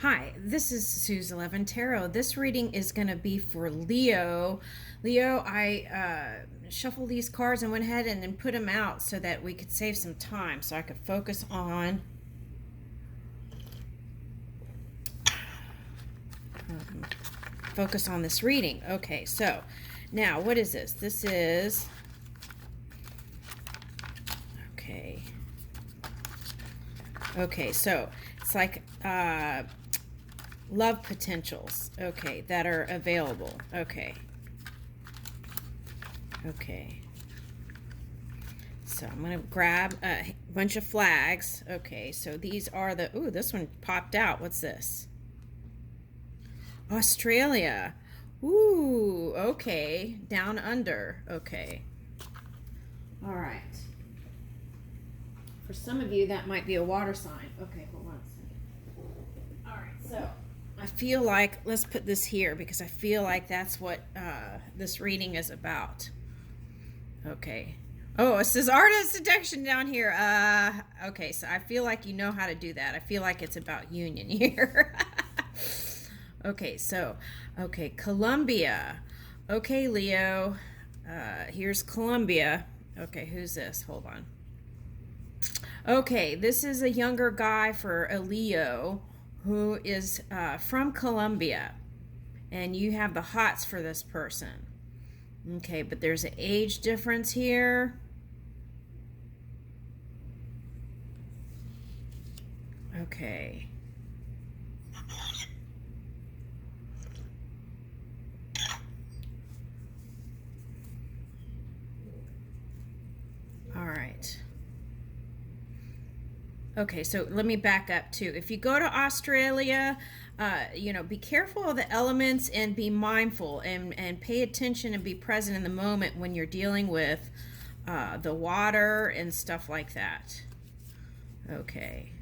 Hi, this is Sue's 11 Tarot. This reading is going to be for Leo. Leo, I shuffled these cards and went ahead and then put them out so that we could save some time, so I could focus on this reading. Okay, so now what is this? This is okay, so it's like love potentials, okay, that are available. Okay. So I'm going to grab a bunch of flags. Okay, so these are the, ooh, this one popped out. What's this? Australia. Ooh, okay. Down under. Okay. All right. For some of you, that might be a water sign. Okay, hold on a second. All right, so I feel like, let's put this here because I feel like that's what this reading is about. Okay. Oh, it says artist detection down here. Okay, so I feel like you know how to do that. I feel like it's about union here. Okay, so, okay, Columbia. Okay, Leo. Here's Columbia. Okay, who's this? Hold on. Okay, this is a younger guy for a Leo who is from Colombia, and you have the hots for this person. Okay, but there's an age difference here. Okay. All right. Okay, so let me back up too. If you go to Australia, be careful of the elements and be mindful and pay attention and be present in the moment when you're dealing with the water and stuff like that. Okay.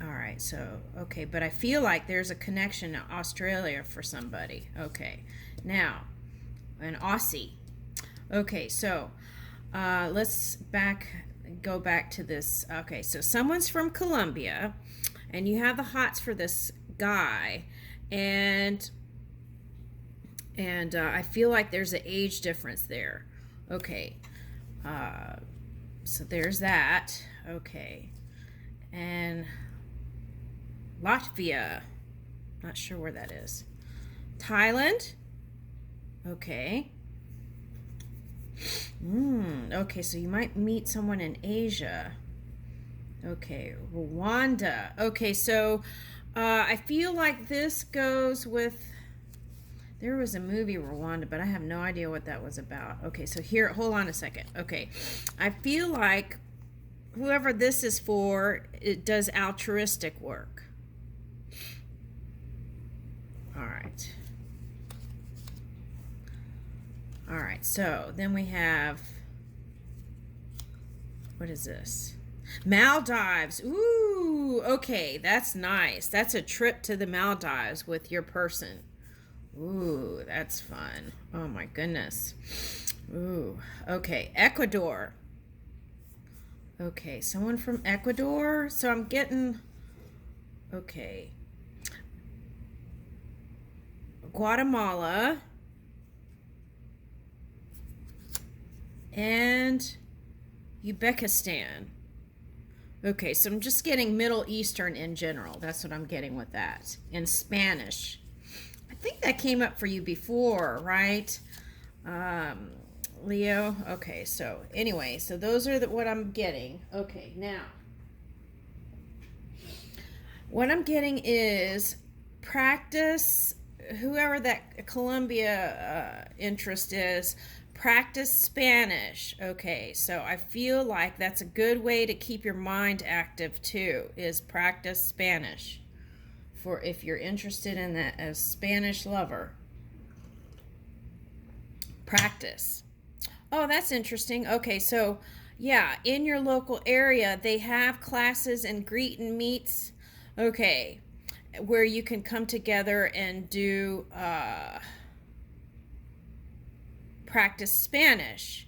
All right, so, okay, but I feel like there's a connection to Australia for somebody. Okay, now, an Aussie. Okay, so let's go back to this. Okay, so someone's from Colombia, and you have the hots for this guy, and I feel like there's an age difference there. Okay, so there's that. Okay, and Latvia, not sure where that is. Thailand. Okay. Okay, so you might meet someone in Asia. Okay, Rwanda. Okay, so I feel like this goes with, there was a movie Rwanda, but I have no idea what that was about. Okay, so here, hold on a second. Okay, I feel like whoever this is for, it does altruistic work. All right, so then we have, what is this? Maldives. Ooh, okay, that's nice. That's a trip to the Maldives with your person. Ooh, that's fun. Oh my goodness. Ooh, okay, Ecuador. Okay, someone from Ecuador. So I'm getting, okay, Guatemala. And Uzbekistan. Okay, so I'm just getting Middle Eastern in general. That's what I'm getting with that. And Spanish. I think that came up for you before, right? Leo. Okay, so anyway, so those are what I'm getting. Okay, now, what I'm getting is practice, whoever that Colombia interest is, practice Spanish. Okay, so I feel like that's a good way to keep your mind active too, is practice Spanish for if you're interested in that as Spanish lover. Practice. Oh, that's interesting. Okay, so yeah, in your local area they have classes and greet and meets, okay, where you can come together and do practice Spanish,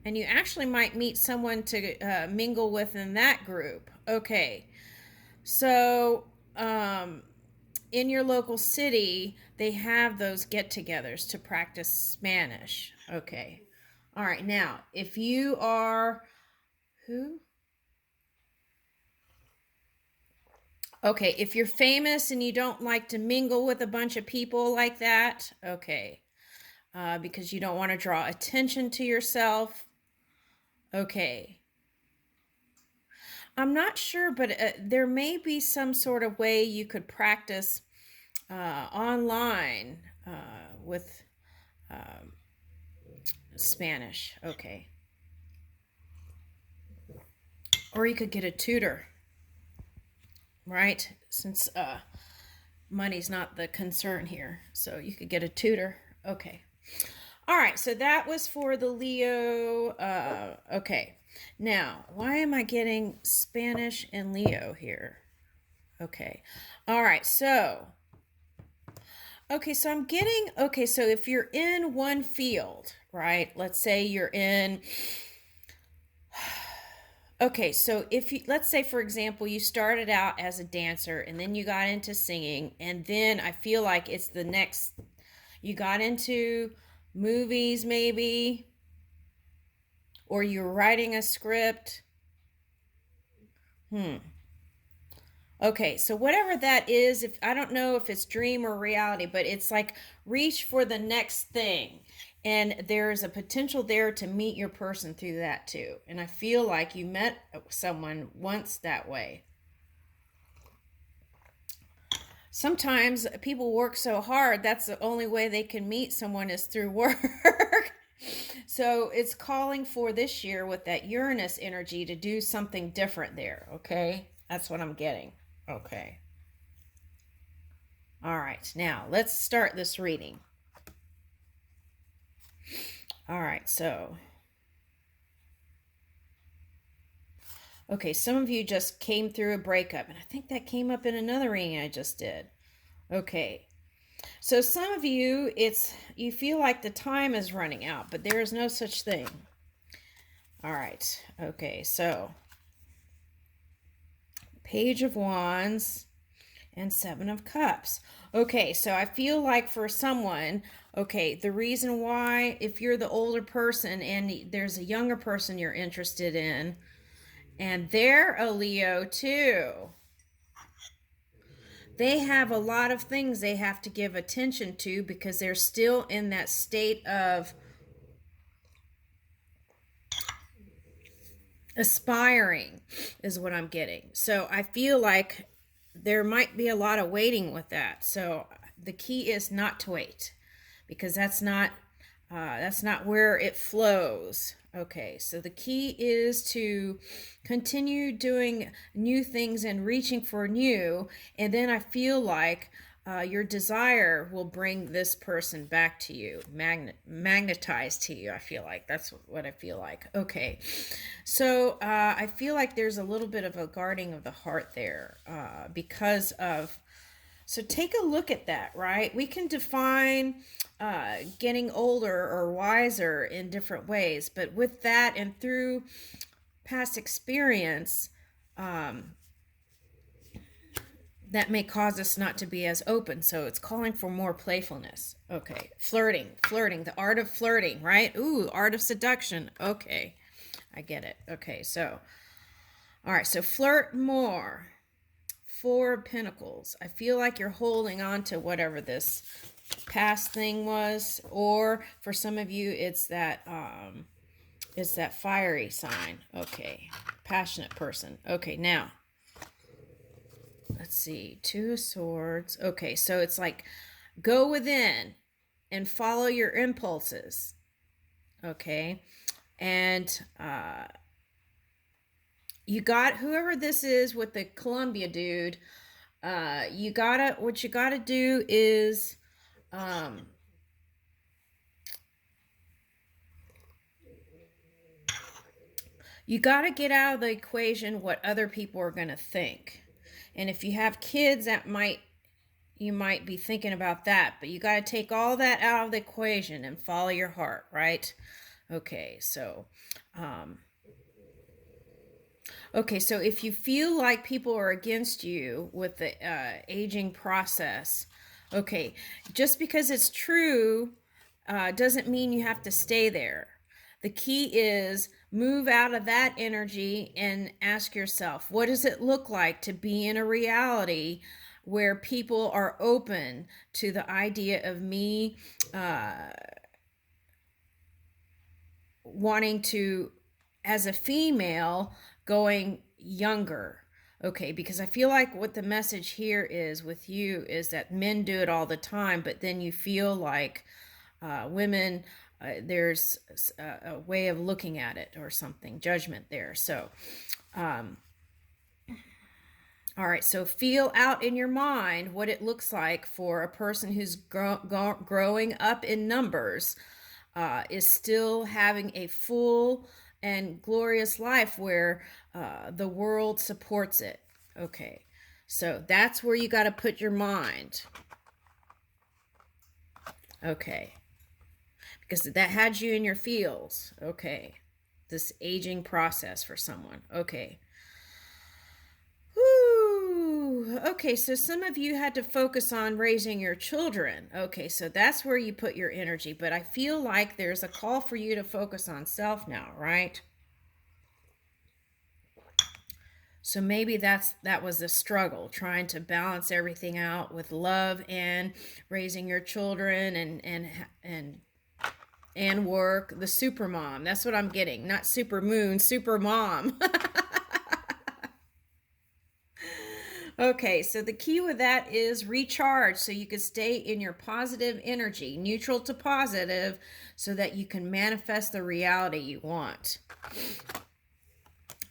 and you actually might meet someone to mingle with in that group. Okay, so in your local city, they have those get-togethers to practice Spanish. Okay. All right. Now, if you are who? Okay, if you're famous and you don't like to mingle with a bunch of people like that, okay, because you don't want to draw attention to yourself. Okay. I'm not sure, but there may be some sort of way you could practice online with Spanish. Okay. Or you could get a tutor, right? Since money's not the concern here. So you could get a tutor. Okay. All right. So that was for the Leo. Okay. Now, why am I getting Spanish and Leo here? Okay. All right. So, okay. So I'm getting, okay. So if you're in one field, right? Let's say you're in, okay. So if you, let's say, for example, you started out as a dancer and then you got into singing, and then I feel like it's the next, you got into movies maybe, or you're writing a script. Okay, so whatever that is, if I don't know if it's dream or reality, but it's like reach for the next thing. And there's a potential there to meet your person through that too. And I feel like you met someone once that way. Sometimes people work so hard, that's the only way they can meet someone is through work. So it's calling for this year with that Uranus energy to do something different there, okay? That's what I'm getting. Okay. All right. Now, let's start this reading. All right. So, okay, some of you just came through a breakup, and I think that came up in another reading I just did. Okay. So some of you, it's you feel like the time is running out, but there is no such thing. All right. Okay. So, Page of Wands and Seven of Cups. Okay, so I feel like for someone, okay, the reason why, if you're the older person and there's a younger person you're interested in, and they're a Leo too, they have a lot of things they have to give attention to because they're still in that state of aspiring, is what I'm getting. So I feel like there might be a lot of waiting with that. So the key is not to wait, because that's not where it flows. Okay, so the key is to continue doing new things and reaching for new, and then I feel like your desire will bring this person back to you, magnetized to you. I feel like that's what I feel like. Okay, so I feel like there's a little bit of a guarding of the heart there because of. So take a look at that, right? We can define getting older or wiser in different ways, but with that and through past experience, that may cause us not to be as open. So it's calling for more playfulness. Okay, flirting, the art of flirting, right? Ooh, art of seduction. Okay, I get it. Okay, so, all right, so flirt more. Four of Pentacles. I feel like you're holding on to whatever this past thing was, or for some of you, it's that fiery sign. Okay, passionate person. Okay, now let's see, Two of Swords. Okay, so it's like go within and follow your impulses. Okay, and you got whoever this is with the Columbia dude. What you gotta do is you gotta get out of the equation what other people are gonna think. And if you have kids, you might be thinking about that, but you gotta take all that out of the equation and follow your heart, right? Okay, so Okay, so if you feel like people are against you with the aging process, okay, just because it's true doesn't mean you have to stay there. The key is move out of that energy and ask yourself, what does it look like to be in a reality where people are open to the idea of me wanting to, as a female, going younger? Okay, because I feel like what the message here is with you is that men do it all the time, but then you feel like women, there's a way of looking at it or something, judgment there. So, all right, so feel out in your mind what it looks like for a person who's growing up in numbers, is still having a full and glorious life where the world supports it. Okay, so that's where you got to put your mind. Okay, because that had you in your feels. Okay, this aging process for someone. Okay. Whew. Okay, so some of you had to focus on raising your children. Okay, so that's where you put your energy. But I feel like there's a call for you to focus on self now, right? So maybe that was the struggle, trying to balance everything out with love and raising your children and work. The super mom. That's what I'm getting. Not super moon, super mom. Okay, so the key with that is recharge so you can stay in your positive energy, neutral to positive, so that you can manifest the reality you want.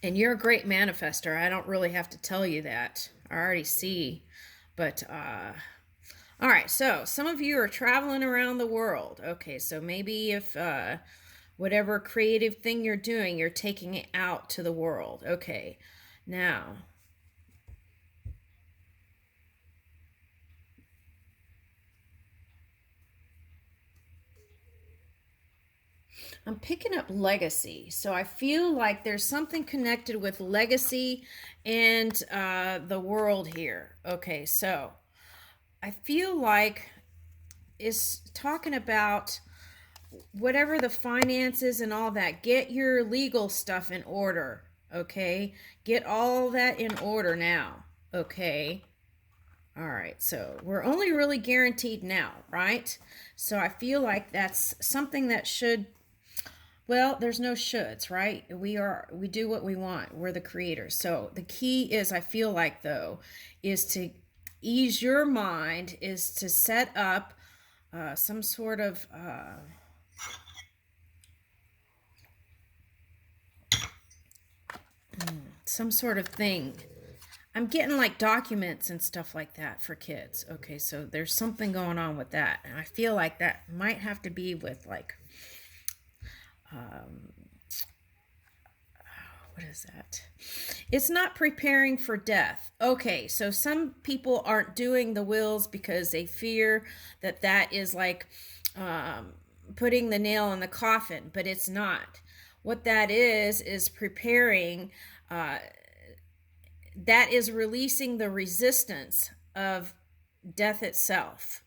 And you're a great manifester. I don't really have to tell you that. I already see. But, all right, so some of you are traveling around the world. Okay, so maybe if whatever creative thing you're doing, you're taking it out to the world. Okay, now I'm picking up legacy. So I feel like there's something connected with legacy and the world here. Okay, so I feel like it's talking about whatever the finances and all that. Get your legal stuff in order. Okay, get all that in order now. Okay. All right, so we're only really guaranteed now, right? So I feel like that's something that should, well, there's no shoulds, right? We do what we want. We're the creators. So the key is, I feel like though, is to ease your mind, is to set up some sort of thing. I'm getting like documents and stuff like that for kids. Okay, so there's something going on with that, and I feel like that might have to be with like what is that? It's not preparing for death. Okay, so some people aren't doing the wills because they fear that that is like putting the nail in the coffin, but it's not. What that is preparing, that is releasing the resistance of death itself.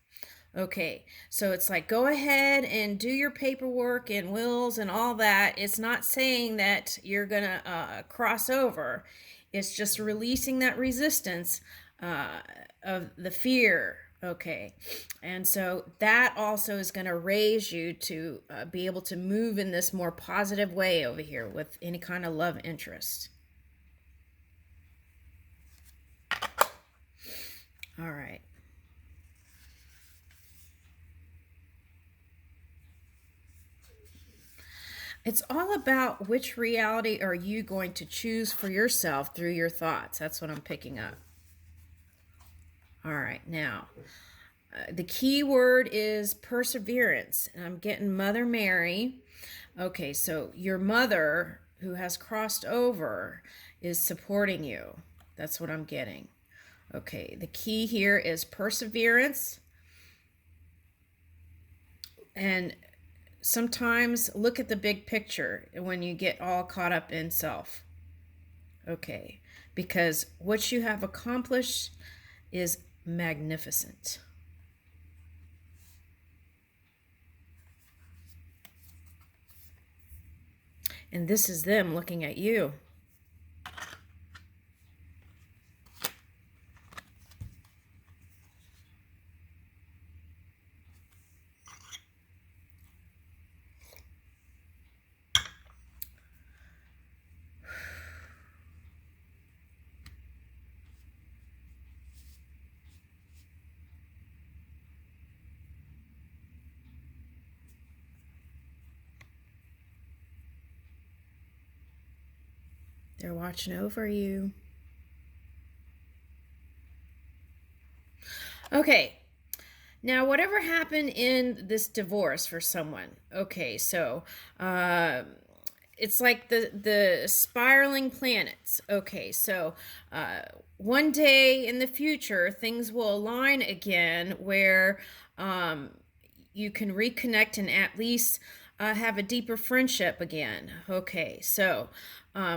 Okay, so it's like go ahead and do your paperwork and wills and all that. It's not saying that you're gonna cross over. It's just releasing that resistance of the fear. Okay, and so that also is going to raise you to be able to move in this more positive way over here with any kind of love interest. All right. It's all about which reality are you going to choose for yourself through your thoughts. That's what I'm picking up. All right, now, the key word is perseverance. And I'm getting Mother Mary. Okay, so your mother who has crossed over is supporting you. That's what I'm getting. Okay, the key here is perseverance. And sometimes look at the big picture when you get all caught up in self. Okay, because what you have accomplished is magnificent. And this is them looking at you. They're watching over you. Okay, now whatever happened in this divorce for someone, okay, so it's like the spiraling planets. Okay, so one day in the future, things will align again where you can reconnect and at least have a deeper friendship again. Okay, so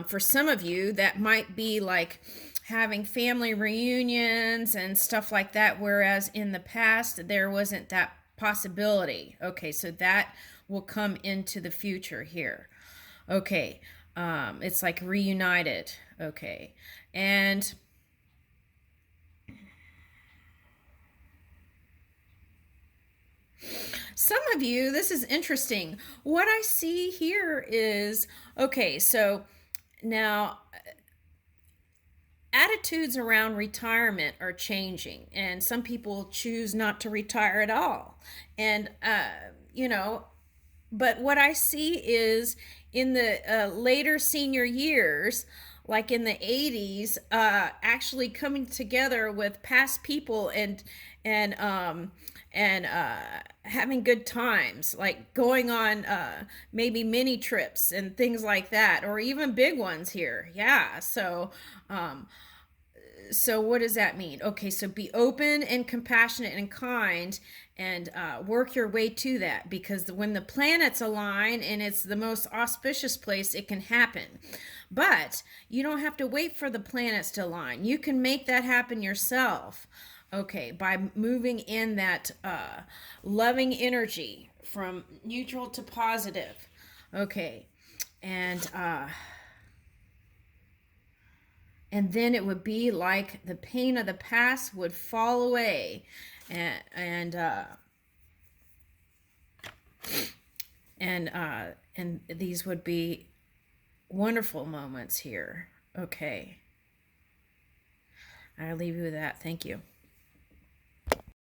for some of you, that might be like having family reunions and stuff like that, whereas in the past, there wasn't that possibility. Okay, so that will come into the future here. Okay, it's like reunited. Okay, and some of you, this is interesting. What I see here is, okay, so now attitudes around retirement are changing, and some people choose not to retire at all. And, you know, but what I see is in the later senior years, like in the 80s, actually coming together with past people and having good times, like going on maybe mini trips and things like that, or even big ones here. Yeah. So what does that mean? Okay, so be open and compassionate and kind, and work your way to that, because when the planets align and it's the most auspicious place, it can happen. But you don't have to wait for the planets to align. You can make that happen yourself. Okay, by moving in that loving energy from neutral to positive. Okay, and then it would be like the pain of the past would fall away, and these would be wonderful moments here. Okay, I'll leave you with that. Thank you.